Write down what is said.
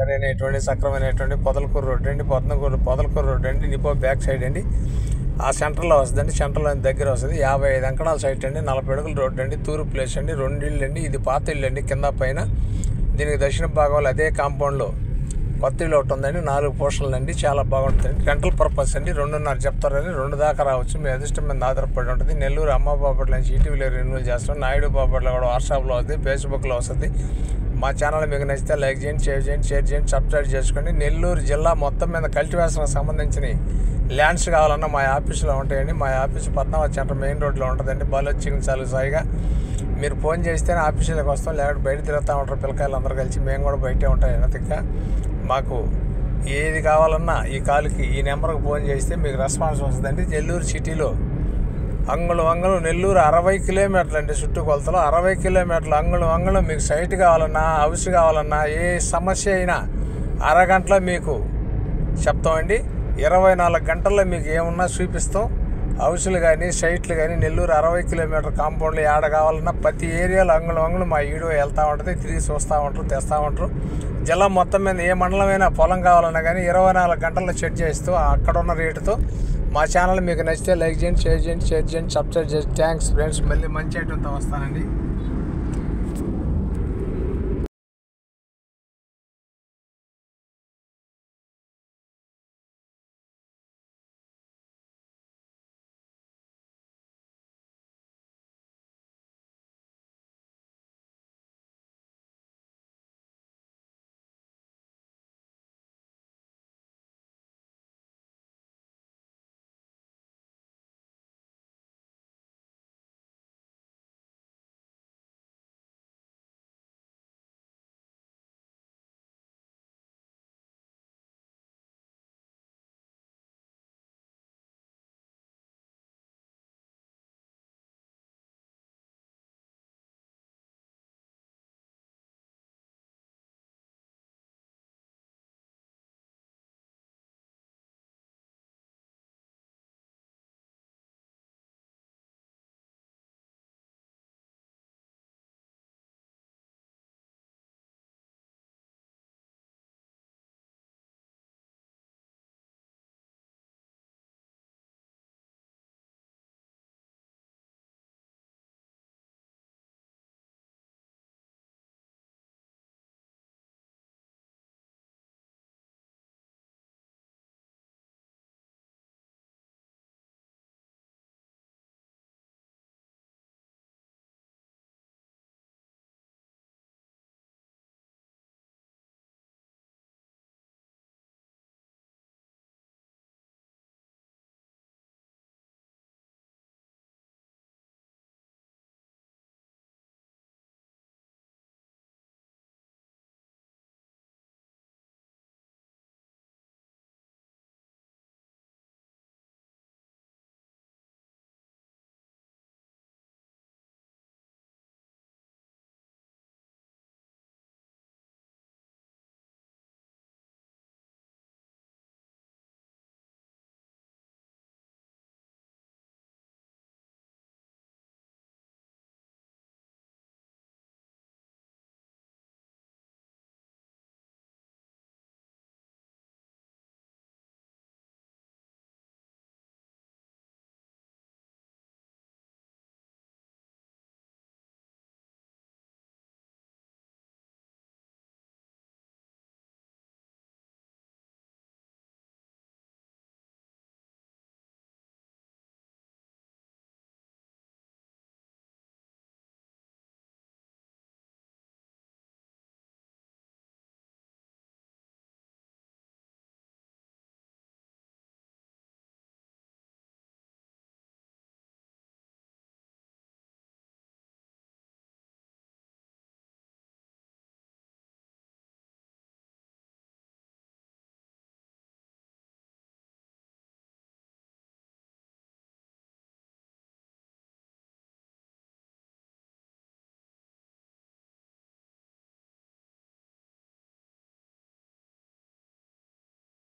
సరైనటువంటి సక్రమైనటువంటి పొదలకూరు రోడ్ అండి, పొదలకూరు రోడ్ అండి, నిపో బ్యాక్ సైడ్ అండి. ఆ సెంటర్లో వస్తుందండి, సెంటర్లో దగ్గర వస్తుంది. 55 అంకణాల సైట్ అండి, 40 అడుగుల రోడ్డు అండి, తూరు ప్లేస్ అండి, 2 ఇళ్ళు అండి. ఇది పాత ఇల్లు అండి కింద పైన. దీనికి దక్షిణ భాగంలో అదే కాంపౌండ్లో కొత్త ఇల్లు ఒకటి ఉందండి, 4 పోర్షన్లు అండి, చాలా బాగుంటుందండి. రెంటల్ పర్పస్ అండి, 2.5 చెప్తారని 2 దాకా రావచ్చు, మీ అదృష్టం మీద ఆధారపడి ఉంటుంది. నెల్లూరు అమ్మ బాపట్ల నుంచి ఈటీవీలో రెన్యూల్ చేస్తాం, నాయుడు బాపట్ల కూడా వాట్సాప్లో వస్తుంది, ఫేస్బుక్లో వస్తుంది. మా ఛానల్ మీకు నచ్చితే లైక్ చేయండి, షేర్ చేయండి, సబ్స్క్రైబ్ చేసుకోండి. నెల్లూరు జిల్లా మొత్తం మీద కల్టివేషన్కి సంబంధించిన ల్యాండ్స్ కావాలన్నా మా ఆఫీసులో ఉంటాయండి. మా ఆఫీసు పద్మావతి సెంటర్ మెయిన్ రోడ్లో ఉంటుందండి. బలొచ్చి చాలు సాయిగా మీరు ఫోన్ చేస్తేనే ఆఫీసులోకి వస్తాం, లేకపోతే బయట తిరుగుతూ ఉంటారు పిల్లకాయలు అందరూ కలిసి. మేము కూడా బయటే ఉంటాం ఎనతిక్క. మాకు ఏది కావాలన్నా ఈ కాలుకి ఈ నెంబర్కి ఫోన్ చేస్తే మీకు రెస్పాన్స్ వస్తుందండి. నెల్లూరు సిటీలో అంగుళం నెల్లూరు 60 కిలోమీటర్లు అండి, చుట్టుకొలతలో 60 కిలోమీటర్లు అంగుళం మీకు సైట్ కావాలన్నా, హౌస్ కావాలన్నా, ఏ సమస్య అయినా అరగంటలో మీకు చెప్తామండి. 24 గంటల్లో మీకు ఏమన్నా చూపిస్తాం. హౌస్లు కానీ సైట్లు కానీ నెల్లూరు 60 కిలోమీటర్ కాంపౌండ్లు ఏడ కావాలన్నా ప్రతి ఏరియాలో అంగుళం మా వీడియో వెళ్తూ ఉంటుంది, తిరిగి చూస్తూ ఉంటారు, తెస్తూ ఉంటారు. జిల్లా మొత్తం మీద ఏ మండలమైనా పొలం కావాలన్నా కానీ 24 గంటల్లో చెక్ చేస్తూ అక్కడ ఉన్న రేటుతో. మా ఛానల్ మీకు నచ్చితే లైక్ చేయండి, షేర్ చేయండి, సబ్స్క్రైబ్ చేయండి. థ్యాంక్స్ ఫ్రెండ్స్, మళ్ళీ మంచి ఐటమ్తో వస్తానండి.